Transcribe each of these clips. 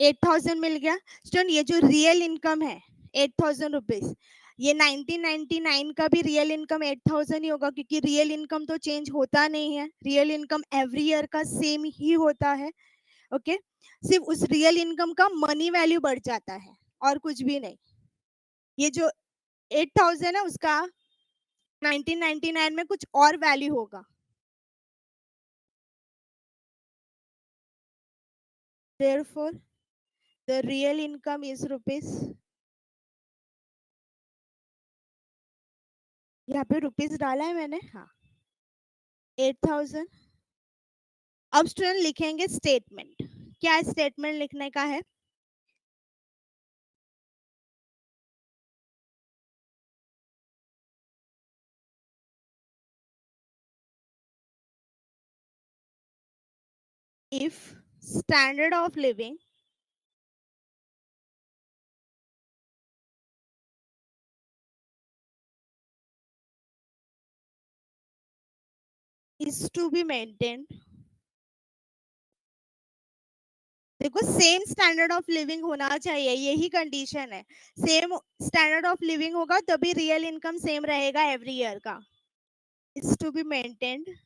8,000 मिल गया। स्टूडेंट ये जो रियल इनकम है 8,000 रुपीज, ये 1999 का भी रियल इनकम 8,000 ही होगा, क्योंकि रियल इनकम तो चेंज होता नहीं है, रियल इनकम एवरी ईयर का सेम ही होता है। ओके, सिर्फ उस रियल इनकम का मनी वैल्यू बढ़ जाता है और कुछ भी नहीं। ये जो 8,000 है उसका 1999 में कुछ और वैल्यू होगा। Therefore, the real income is rupees, यहाँ पे रुपीस डाला है मैंने, हाँ 8,000। अब स्टूडेंट लिखेंगे स्टेटमेंट। क्या स्टेटमेंट लिखने का है? If standard of living is to be maintain, देखो सेम स्टैंडर्ड ऑफ लिविंग होना चाहिए, यही कंडीशन है। सेम स्टैंडर्ड ऑफ लिविंग होगा तभी रियल इनकम सेम रहेगा एवरी ईयर का। Is to be maintained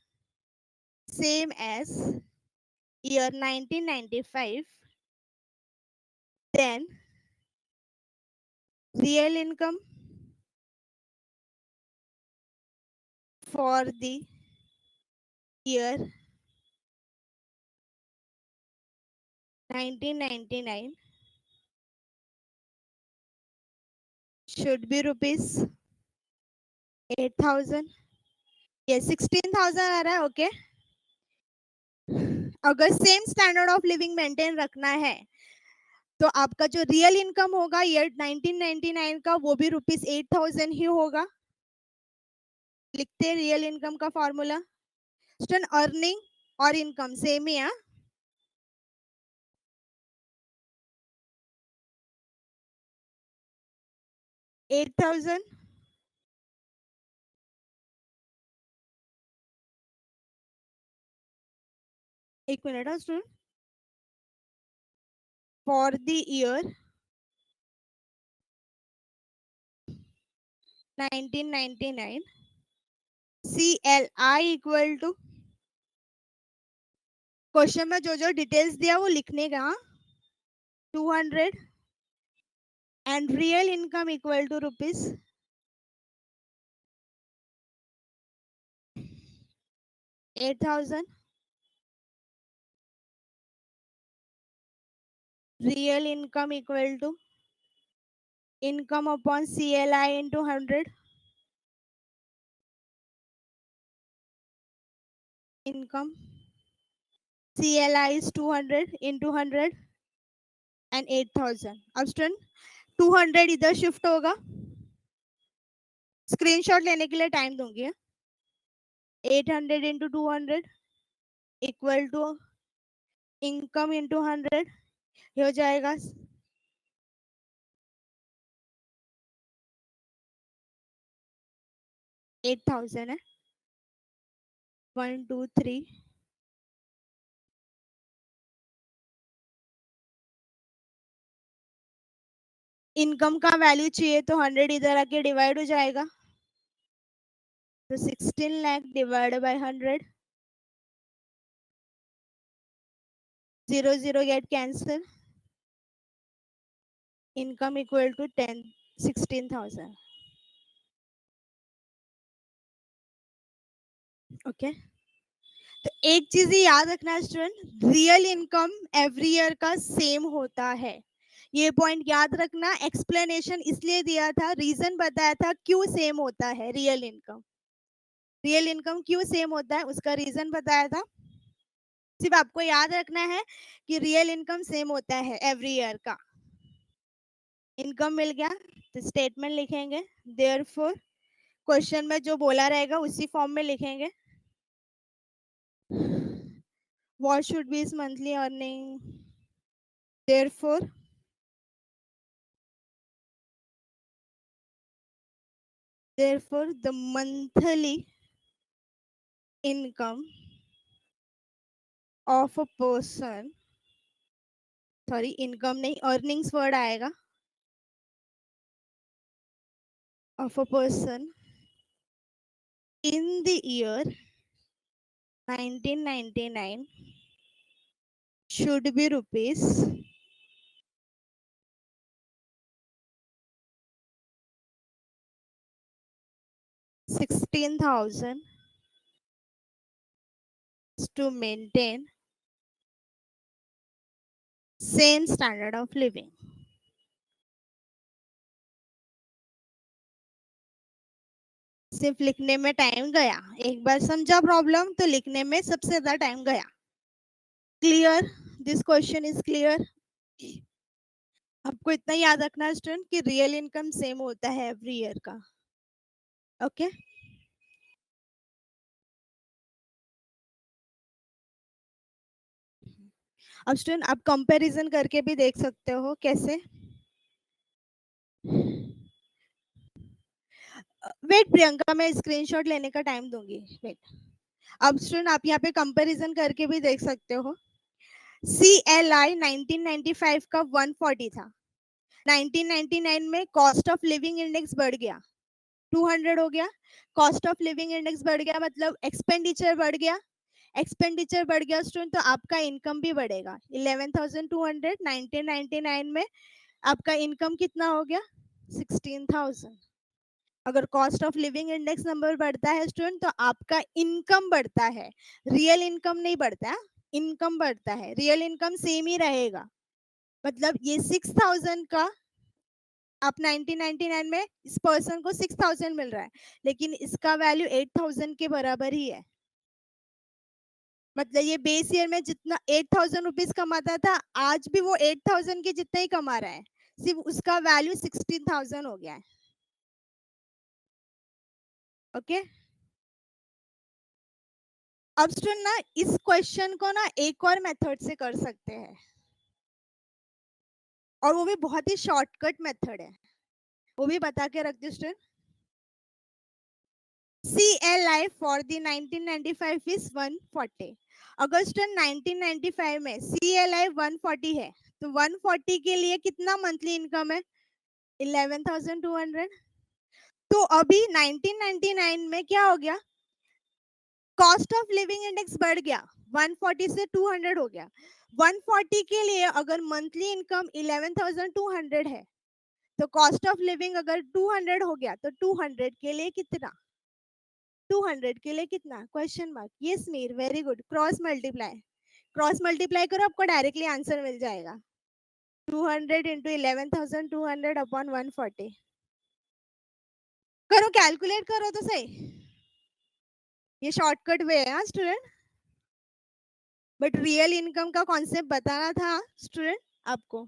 same as year 1995, then real income for the year 1999 should be rupees 8,000, ये 16,000 आ रहा है। ओके, अगर same standard of living maintain रखना है तो आपका जो रियल इनकम होगा ईयर 1999 का वो भी रुपीस 8,000 ही होगा। लिखते हैं रियल इनकम का फॉर्मूला। स्टूडेंट अर्निंग और इनकम सेम ही है, 8,000 एक minute student, for the year 1999 CLI equal to, question में जो जो डिटेल्स दिया वो लिखने का, 200 and real income equal to rupees 8,000, real income equal to income upon CLI into 100, income CLI is 200 into 100 and 8,000। अब स्टूडेंट 200 इधर शिफ्ट होगा, स्क्रीनशॉट लेने के लिए टाइम दूंगी। 800 into 200 equal to income into 100, ये हो जाएगा 8,000 है। 1 2 3, इनकम का वैल्यू चाहिए तो 100 इधर आके डिवाइड हो जाएगा, तो 16 lakh divide by 100, 0 0 get cancel, income equal to 16,000। Okay, तो एक चीज ही याद रखना student, real income every year का सेम होता है, ये पॉइंट याद रखना। एक्सप्लेनेशन इसलिए दिया था, रीजन बताया था क्यों सेम होता है रियल इनकम, रियल इनकम क्यों सेम होता है उसका रीजन बताया था। सिर्फ आपको याद रखना है कि रियल इनकम सेम होता है एवरी ईयर का। इनकम मिल गया तो स्टेटमेंट लिखेंगे, देयरफॉर क्वेश्चन में जो बोला रहेगा उसी फॉर्म में लिखेंगे। What should be is monthly earning, therefore therefore the monthly income of a person sorry, income नहीं, अर्निंग्स वर्ड आएगा. Of a person in the year 1999 should be rupees 16,000 to maintain same standard of living. सिर्फ लिखने में time गया, एक बार समझा problem तो लिखने में सबसे ज्यादा टाइम गया. Clear? This question is clear? आपको इतना याद रखना है स्टूडेंट कि रियल इनकम सेम होता है एवरी ईयर का. Okay okay? अब स्टूडेंट आप कंपैरिजन करके भी देख सकते हो. कैसे? वेट प्रियंका, मैं स्क्रीनशॉट लेने का टाइम दूंगी. वेट. अब स्टूडेंट आप यहाँ पे कंपैरिजन करके भी देख सकते हो. CLI 1995 का 140 था. 1999 में कॉस्ट ऑफ लिविंग इंडेक्स बढ़ गया, 200 हो गया. कॉस्ट ऑफ लिविंग इंडेक्स बढ़ गया मतलब एक्सपेंडिचर बढ़ गया. एक्सपेंडिचर बढ़ गया स्टूडेंट तो आपका इनकम भी बढ़ेगा. 11,200 1999 में आपका इनकम कितना हो गया? 16,000. अगर cost of living index number बढ़ता है स्टूडेंट तो आपका इनकम बढ़ता है, रियल इनकम नहीं बढ़ता. इनकम बढ़ता है, रियल इनकम सेम ही रहेगा. मतलब ये 6,000 का आप 1999 में इस पर्सन को 6,000 मिल रहा है, लेकिन इसका वैल्यू 8,000 के बराबर ही है. मतलब ये बेस ईयर में जितना 8,000 रुपीज कमाता था, आज भी वो 8,000 के जितना ही कमा रहा है, सिर्फ उसका वैल्यू 16,000 हो गया है. ओके. अब स्टूडेंट ना इस क्वेश्चन को ना एक और मेथड से कर सकते हैं, और वो भी बहुत ही शॉर्टकट मेथड है. वो भी बता के रख दो student. CLI for the 1995 is 140. अगर स्टूडेंट 1995 में CLI 140 है तो 140 के लिए कितना मंथली इनकम है? 11,200. तो अभी 1999 में क्या हो गया? कॉस्ट ऑफ लिविंग इंडेक्स बढ़ गया, 140 से 200 हो गया. 140 के लिए अगर मंथली इनकम 11,200 है तो कॉस्ट ऑफ लिविंग अगर 200 हो गया तो 200 के लिए कितना? 200 के लिए कितना? Question mark. Yes Mir, very good. Cross multiply. Cross multiply करो, आपको डायरेक्टली आंसर मिल जाएगा. 200 इंटू 11,200 अपॉन 140. करो, कैलकुलेट करो तो सही. ये शॉर्टकट वे है स्टूडेंट, बट रियल इनकम का कॉन्सेप्ट बताना था स्टूडेंट आपको,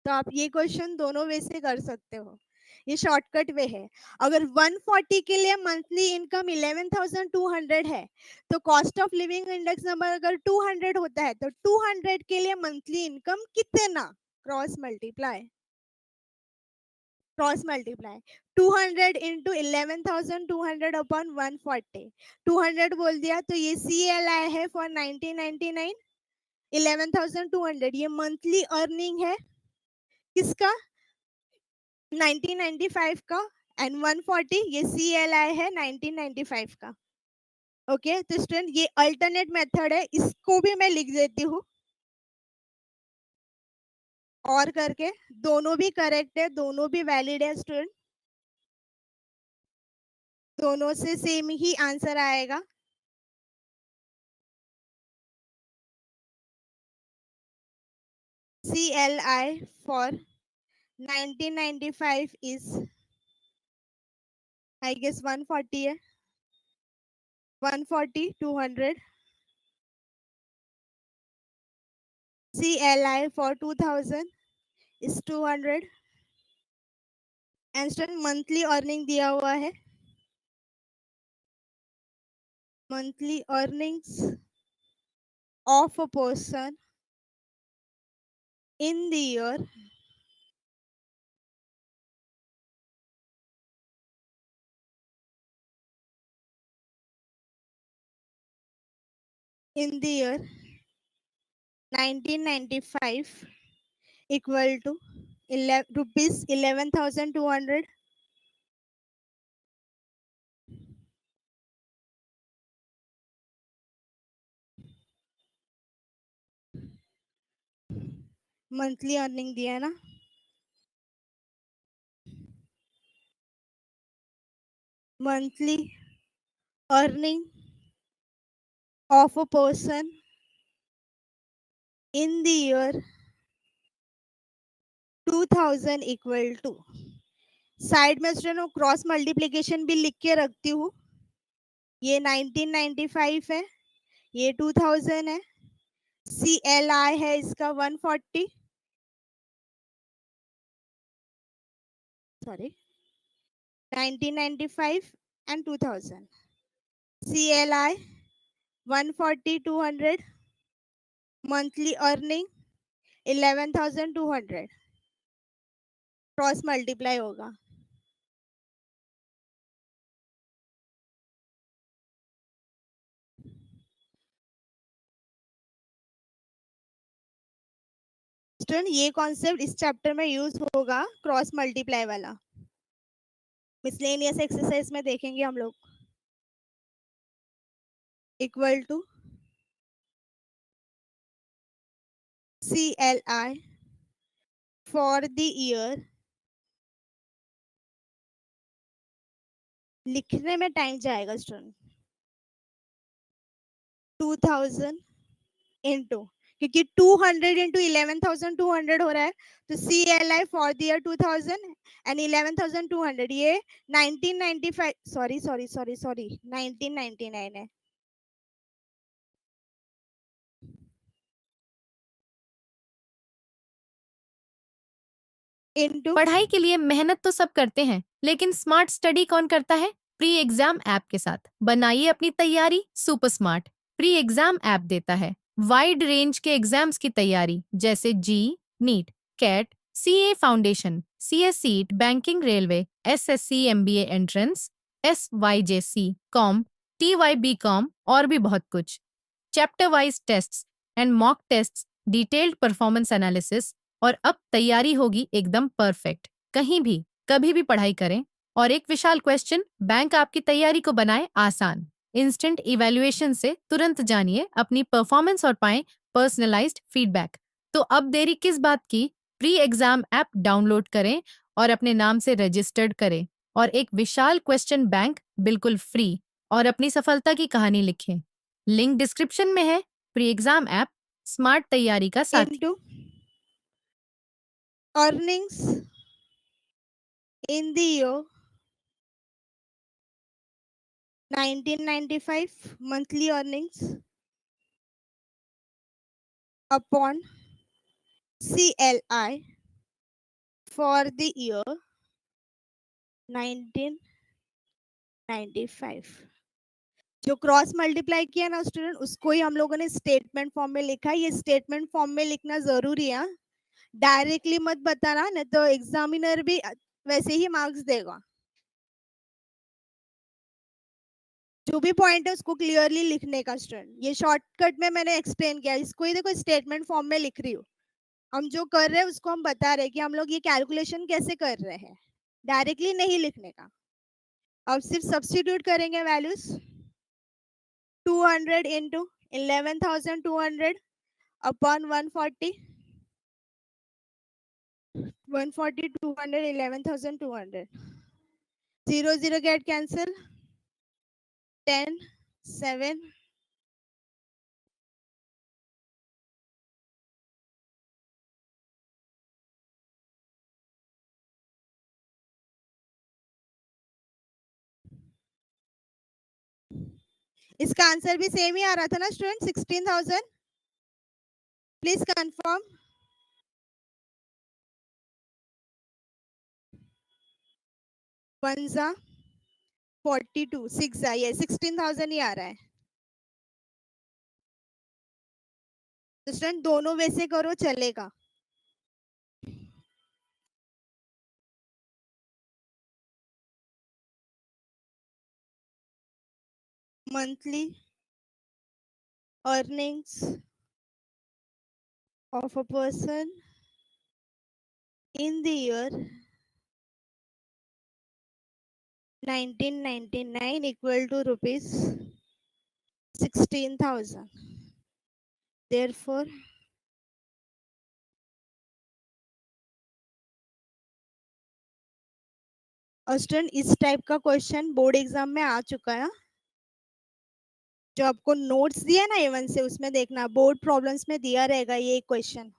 तो आप ये क्वेश्चन दोनों वे से कर सकते हो. ये शॉर्टकट वे है. अगर 140 के लिए मंथली इनकम 11,200 है तो cost of living index number अगर 200 होता है तो 200 के लिए मंथली इनकम कितना? Cross multiply. Cross multiply. 200 into 11,200 upon 140. 200 बोल दिया तो ये CLI है फॉर 1999. 11,200 ये मंथली अर्निंग है किसका? 1995 का. एंड 140 ये CLI है 1995 का. ओके तो स्टूडेंट ये अल्टरनेट मेथड है, इसको भी मैं लिख देती हूँ और करके. दोनों भी करेक्ट है, दोनों भी वैलिड है स्टूडेंट, दोनों से सेम ही आंसर आएगा. CLI for 1995 is I guess 140 है. 140 200. CLI for 2000 is 200. And student monthly earning दिया हुआ है. Monthly earnings of a person in the year in the year 1995 equal to 11 rupees 11,200. Monthly earning दिया है ना, monthly earning of a person in the year 2000 equal to, side में student cross multiplication भी लिख के रखती हूँ। ये 1995 है, ये 2000 है, CLI है इसका 140, sorry 1995 and 2000, CLI 140 200, monthly earning 11,200, cross multiply होगा। स्टूडेंट ये कॉन्सेप्ट इस चैप्टर में यूज होगा, क्रॉस मल्टीप्लाई वाला मिसलेनियस एक्सरसाइज में देखेंगे हम लोग। Equal to CLI for the year, लिखने में टाइम जाएगा स्टूडेंट, 2000 इंटू, क्योंकि 200 इंटू 11,200 हो रहा है, तो CLI for the year 2000 and 11,200, ये 1995, सॉरी सॉरी सॉरी सॉरी 1999 है। इंटू, पढ़ाई के लिए मेहनत तो सब करते हैं, लेकिन स्मार्ट स्टडी कौन करता है? प्री एग्जाम ऐप के साथ बनाइए अपनी तैयारी super smart. Pre exam app देता है वाइड रेंज के एग्जाम्स की तैयारी, जैसे JEE, NEET, CAT, CA foundation, CS seat, banking, railway, SSC, MBA entrance, SYJC, com, TYB com और भी बहुत कुछ। Chapter wise tests and mock tests, detailed performance analysis, और अब तैयारी होगी एकदम परफेक्ट। कहीं भी कभी भी पढ़ाई करें। और एक विशाल क्वेश्चन बैंक आपकी तैयारी को बनाए आसान। इंस्टेंट इवैल्यूएशन से तुरंत जानिए अपनी परफॉर्मेंस और पाएं पर्सनलाइज्ड फीडबैक। तो अब देरी किस बात की? प्री एग्जाम ऐप डाउनलोड करें और अपने नाम से रजिस्टर्ड करें और एक विशाल क्वेश्चन बैंक बिल्कुल फ्री और अपनी सफलता की कहानी लिखें। लिंक डिस्क्रिप्शन में है। प्री एग्जाम ऐप स्मार्ट तैयारी का साथी। Into earnings in the year 1995, monthly earnings upon CLI for the year 1995। जो क्रॉस मल्टीप्लाई किया ना स्टूडेंट, उसको ही हम लोगों ने स्टेटमेंट फॉर्म में लिखा है। ये स्टेटमेंट फॉर्म में लिखना जरूरी है, डायरेक्टली मत बताना, नहीं तो एग्जामिनर भी वैसे ही मार्क्स देगा। जो भी पॉइंट है उसको क्लियरली लिखने का स्टूडेंट। ये शॉर्टकट में मैंने एक्सप्लेन किया, इसको ही देखो स्टेटमेंट फॉर्म में लिख रही हूँ। हम जो कर रहे हैं उसको हम बता रहे हैं कि हम लोग ये कैलकुलेशन कैसे कर रहे हैं, डायरेक्टली नहीं लिखने का। अब सिर्फ सब्स्टिट्यूट करेंगे values, 200 into 11,200 upon 140, 140 200 11,200, 0 0 get cancel, 10 7, इसका आंसर भी सेम ही आ रहा था ना स्टूडेंट, 16,000। Please confirm. वन जा 42, 6 जा, ये 16,000 ही आ रहा है। तो स्टूडेंट दोनों वैसे करो चलेगा। Monthly earnings of a person in the year 1999 equal to rupees 16,000. Therefore, Austin इस टाइप का क्वेश्चन बोर्ड एग्जाम में आ चुका है। जो आपको नोट्स दिया ना A1 से, उसमें देखना बोर्ड प्रॉब्लम्स में दिया रहेगा ये क्वेश्चन।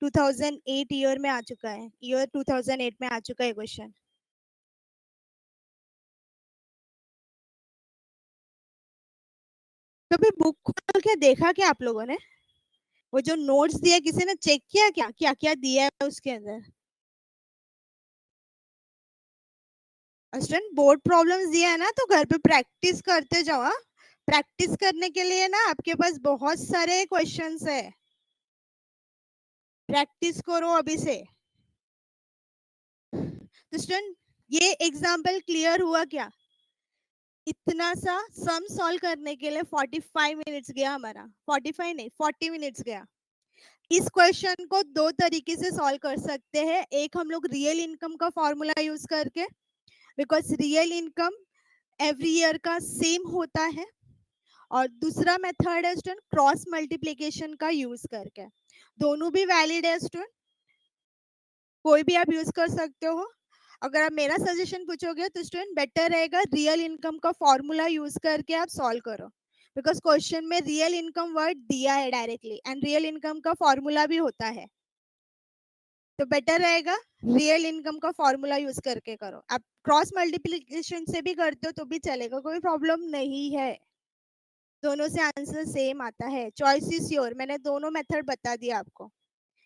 2008 ईयर में आ चुका है, ईयर 2008 में आ चुका है क्वेश्चन। कभी बुक खोल के देखा क्या आप लोगों ने? वो जो नोट्स दिया किसी ने चेक किया क्या, क्या क्या दिया है उसके अंदर? स्टूडेंट बोर्ड प्रॉब्लम्स दिया है ना, तो घर पे प्रैक्टिस करते जाओ। हाँ, प्रैक्टिस करने के लिए ना आपके पास बहुत सारे क्वेश्चंस है, प्रैक्टिस करो अभी से। तो स्टूडेंट ये एग्जाम्पल क्लियर हुआ क्या? इतना सा सम सॉल्व करने के लिए 45 मिनट्स गया हमारा, 45 नहीं 40 मिनट्स गया। इस क्वेश्चन को दो तरीके से सॉल्व कर सकते हैं। एक हम लोग रियल इनकम का फॉर्मूला यूज करके, because real income every year का सेम होता है। और दूसरा मेथड है स्टूडेंट क्रॉस मल्टीप्लिकेशन का यूज करके। दोनों भी वैलिड है स्टूडेंट, कोई भी आप यूज कर सकते हो। अगर आप मेरा सजेशन पूछोगे तो स्टूडेंट बेटर रहेगा रियल इनकम का फॉर्मूला यूज करके आप सॉल्व करो, बिकॉज क्वेश्चन में रियल इनकम वर्ड दिया है डायरेक्टली, एंड रियल इनकम का फॉर्मूला भी होता है। तो बेटर रहेगा रियल इनकम का फॉर्मूला यूज करके करो। आप क्रॉस मल्टीप्लिकेशन से भी करते हो तो भी चलेगा, कोई प्रॉब्लम नहीं है। दोनों से आंसर सेम आता है। Choice is your. मैंने दोनों मेथड बता दिया आपको।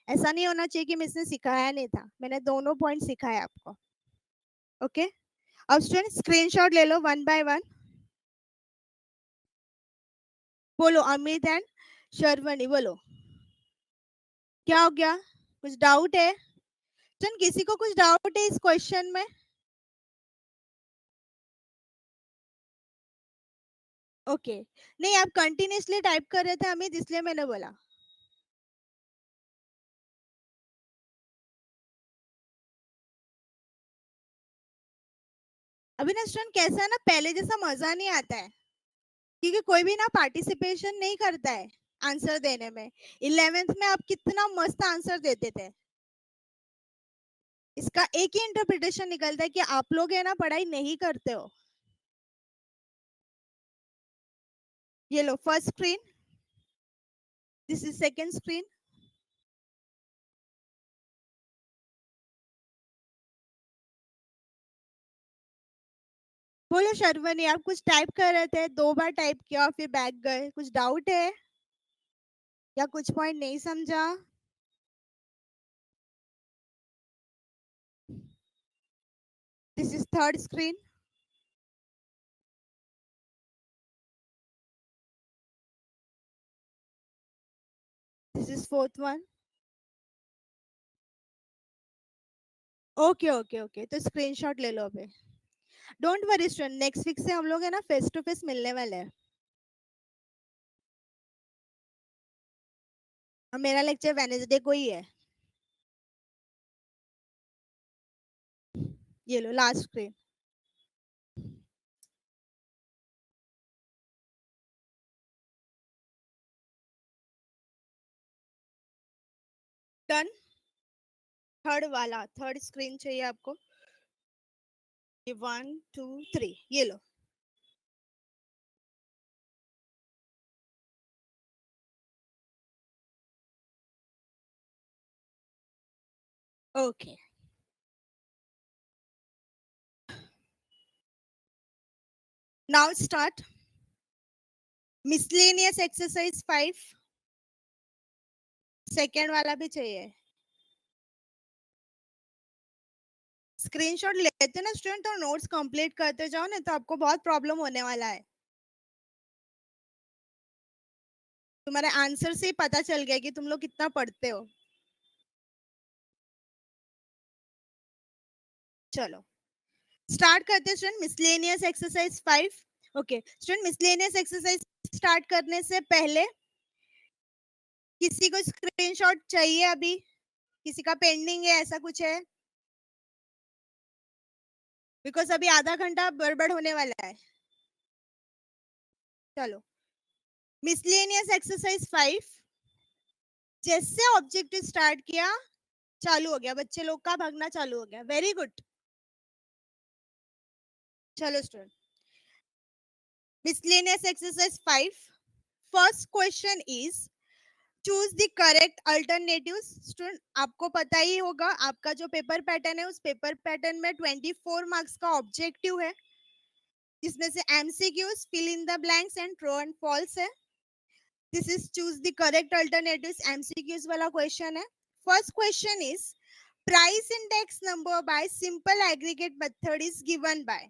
ऐसा नहीं होना चाहिए कि इसने सिखाया नहीं था, मैंने दोनों पॉइंट सिखाया आपको। ओके, अब स्टूडेंट स्क्रीनशॉट ले लो वन बाय वन। बोलो अमित एंड शर्वणी, बोलो क्या हो गया? कुछ डाउट है स्टूडेंट? किसी को कुछ डाउट है इस क्वेश्चन में? ओके नहीं, आप कंटिन्यूसली टाइप कर रहे थे अमित, इसलिए मैंने बोला। अभी ना स्टूडेंट कैसा है ना, पहले जैसा मजा नहीं आता है, क्योंकि कोई भी ना पार्टिसिपेशन नहीं करता है आंसर देने में। 11th में आप कितना मस्त आंसर देते थे। इसका एक ही इंटरप्रिटेशन निकलता है कि आप लोग है ना पढ़ाई नहीं करते हो। ये लो first screen, this is second screen. बोलो शर्वनी, आप कुछ टाइप कर रहे थे, दो बार टाइप किया फिर बैक गए, कुछ डाउट है या कुछ पॉइंट नहीं समझा? This is third screen, this is fourth one. Okay okay okay, तो स्क्रीनशॉट ले लो अभी। Don't worry student, next week से हम लोग है ना फेस टू फेस मिलने वाले हैं। और मेरा लेक्चर वेनेसडे को ही है। ये लो लास्ट स्क्रीन। डन। थर्ड वाला, थर्ड स्क्रीन चाहिए आपको। ये 1 2 3, ये लो। Okay, now start miscellaneous exercise 5। Second वाला भी चाहिए। स्क्रीनशॉट लेते ना स्टूडेंट, तो नोट्स कंप्लीट करते जाओ, नहीं तो आपको बहुत प्रॉब्लम होने वाला है। तुम्हारे आंसर से ही पता चल गया कि तुम लोग कितना पढ़ते हो। चलो स्टार्ट करते हैं student, miscellaneous exercise 5। Okay student, miscellaneous exercise start करने से पहले किसी को स्क्रीनशॉट चाहिए अभी? किसी का पेंडिंग है, ऐसा कुछ है? बिकॉज अभी आधा घंटा गड़बड़ होने वाला है. चलो, मिसलेनियस एक्सरसाइज 5. जैसे ऑब्जेक्टिव स्टार्ट किया, चालू हो गया, बच्चे लोग का भागना चालू हो गया. Very good. चलो student, miscellaneous exercise 5. First question is choose the correct alternatives. Student, आपको पता ही होगा, आपका जो पेपर पैटर्न है, उस पेपर पैटर्न में 24 मार्क्स का ऑब्जेक्टिव है, जिसमें से MCQs, fill in the blanks and true and false है. This is choose the correct alternatives, MCQs वाला क्वेश्चन है. First question is price index number by simple aggregate method is given by.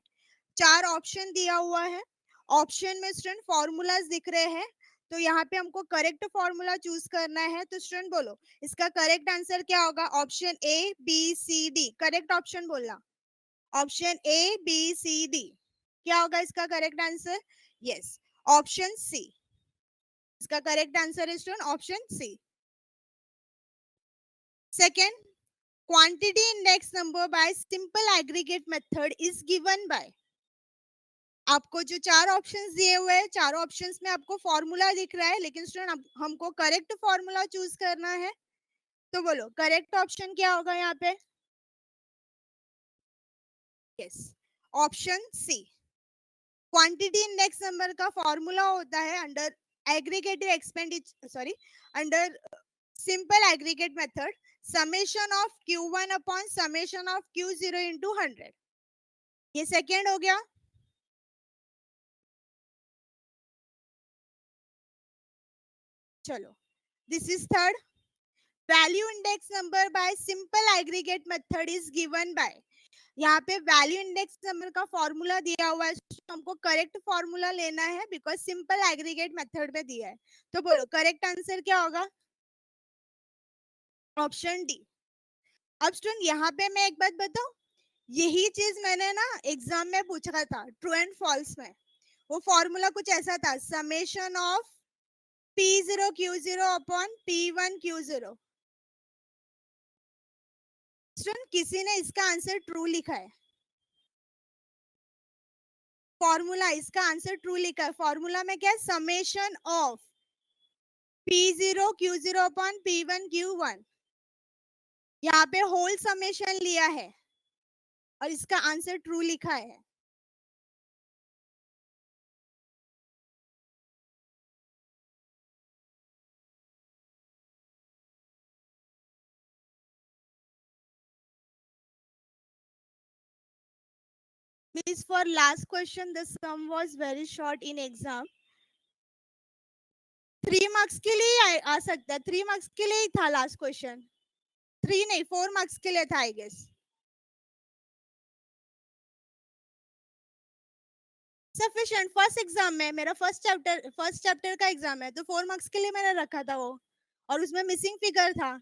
4 option दिया हुआ है. Option में student formulas दिख रहे हैं, तो यहाँ पे हमको करेक्ट फॉर्मूला चूज करना है. तो स्टूडेंट बोलो, इसका करेक्ट आंसर क्या होगा? Option A, B, C, D. Correct option बोलना. Option A, B, C, D. क्या होगा इसका correct answer? Yes, option C. इसका करेक्ट आंसर है student option C. Second, quantity index number by simple aggregate method is given by. आपको जो 4 options दिए हुए हैं, 4 ऑप्शंस में आपको फॉर्मूला दिख रहा है, लेकिन स्टूडेंट हमको करेक्ट फॉर्मूला चूज करना है. तो बोलो करेक्ट ऑप्शन क्या होगा यहाँ पे? Yes, option C. Quantity index number का फॉर्मूला होता है under aggregative expenditure, sorry, under simple aggregate method, summation of Q1 upon summation of Q0 into 100. ये सेकेंड हो गया. चलो, this is third. Value index number by simple aggregate method is given by. यहाँ पे value index number का formula दिया हुआ है, तो हमको करेक्ट फॉर्मूला लेना है, बिकॉज सिंपल एग्रीगेट मेथड में दिया है. तो बोलो करेक्ट आंसर क्या होगा? Option D. अब स्टूडेंट यहाँ पे मैं एक बात बताऊं, यही चीज मैंने ना एग्जाम में पूछा था ट्रू एंड फॉल्स में. वो फॉर्मूला कुछ ऐसा था, summation of P0 Q0 upon P1 Q0. Student, किसी ने इसका आंसर ट्रू लिखा है. फॉर्मूला, इसका आंसर ट्रू लिखा है. फॉर्मूला में क्या है? Summation of P0 Q0 upon P1 Q1. यहाँ पे होल समेशन लिया है और इसका आंसर ट्रू लिखा है. Please, for last question, the sum was very short in exam. 3 marks के लिए आ सकता है, 3 मार्क्स के लिए ही था लास्ट क्वेश्चन. 3 नहीं, 4 मार्क्स के लिए था I guess. Sufficient. First exam में मेरा फर्स्ट चैप्टर का एग्जाम है, तो 4 मार्क्स के लिए मैंने रखा था वो. और उसमें मिसिंग फिगर था.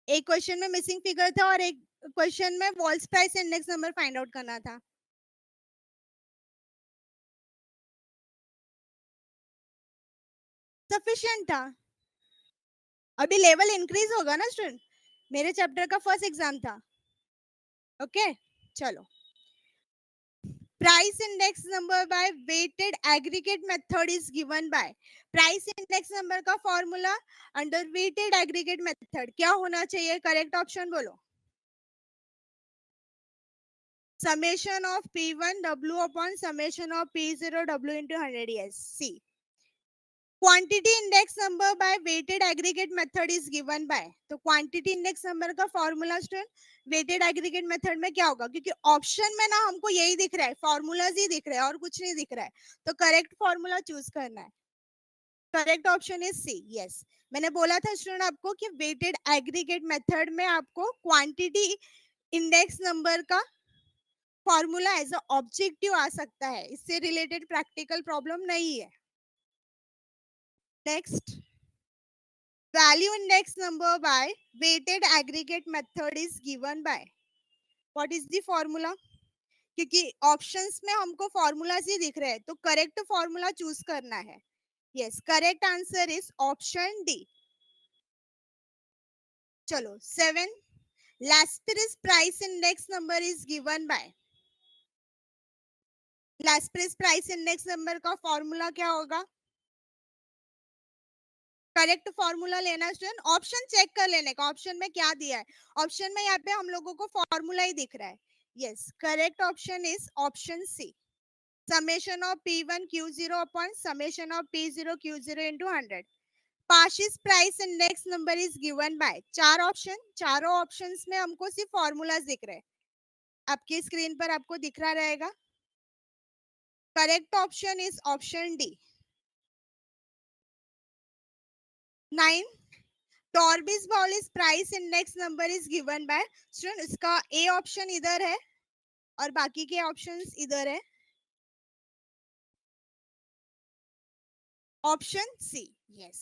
एक क्वेश्चन में मिसिंग फिगर था और एक क्वेश्चन में walls price index number find out करना था. सफिशिएंट था. अभी लेवल इंक्रीज होगा ना स्टूडेंट. मेरे चैप्टर का फर्स्ट एग्जाम था. ओके, चलो. Price index number by weighted aggregate method is given by. Price index number का formula under weighted aggregate method क्या होना चाहिए? करेक्ट ऑप्शन बोलो. Summation of P1 W upon summation of P0 W into 100. Yes, C. Quantity index number by weighted aggregate method is given by. तो quantity index number का formula student weighted aggregate method में क्या होगा? क्योंकि option में ना हमको यही दिख रहा है, फॉर्मूलाज ही दिख रहा है और कुछ नहीं दिख रहा है. तो करेक्ट फॉर्मूला चूज करना है. Correct option is C. Yes, मैंने बोला था स्टूडेंट आपको कि वेटेड एग्रीगेट मेथड में आपको क्वांटिटी इंडेक्स नंबर का फॉर्मूला एज अ ऑब्जेक्टिव आ सकता है. इससे रिलेटेड प्रैक्टिकल प्रॉब्लम नहीं है. Next, value index number by weighted aggregate method is given by. What is the formula? क्योंकि ऑप्शंस में हमको फॉर्मूलाज ही दिख रहे हैं, तो करेक्ट फॉर्मूला चूज करना है. Yes, correct answer is option D. चलो 7. Laspris price index number is given by. Laspris price index number का फॉर्मूला क्या होगा? करेक्ट फॉर्मूला लेना स्टूडेंट, ऑप्शन चेक कर लेने का, ऑप्शन में क्या दिया है. ऑप्शन में यहाँ पे हम लोगों को फॉर्मूला ही दिख रहा है. Yes, correct option is option C. Summation of P1 Q0 upon summation of P0 Q0 into 100. Parsh's price index number is given by. चार ऑप्शन, चारों ऑप्शंस में हमको सिर्फ फॉर्मूलाज दिख रहे हैं. आपकी स्क्रीन पर आपको दिख रहा रहेगा. Correct option is option D. 9. Dorbish Bowley's price index number is given by. Student, इसका ए ऑप्शन इधर है और बाकी के ऑप्शंस इधर है. Option C. यस.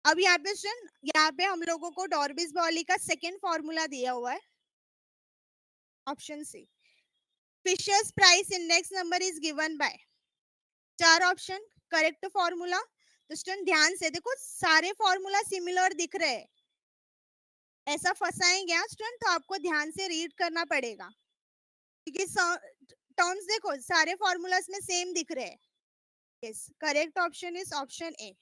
अब यहाँ पे स्टूडेंट, यहाँ पे हम लोगों को डॉर्बिस बॉली का सेकेंड फॉर्मूला दिया हुआ है. Option C. Fisher's price index number is given by. चार ऑप्शन, करेक्ट फॉर्मूला. तो स्टूडेंट ध्यान से देखो, सारे फॉर्मूला सिमिलर दिख रहे हैं. ऐसा फंसाएंगे स्टूडेंट तो आपको ध्यान से रीड करना पड़ेगा, क्योंकि टर्म्स देखो सारे फॉर्मूलाज में सेम दिख रहे हैं. Yes, correct option is option A.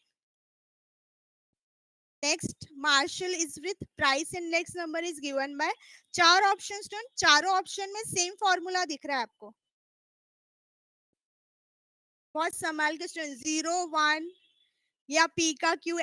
Next, Marshall Edgeworth price index number is given by. चार ऑप्शन स्टूडेंट, चारों ऑप्शन में सेम फॉर्मूला दिख रहा है आपको. बहुत संभाल के स्टूडेंट, 0 1 या पी का क्यू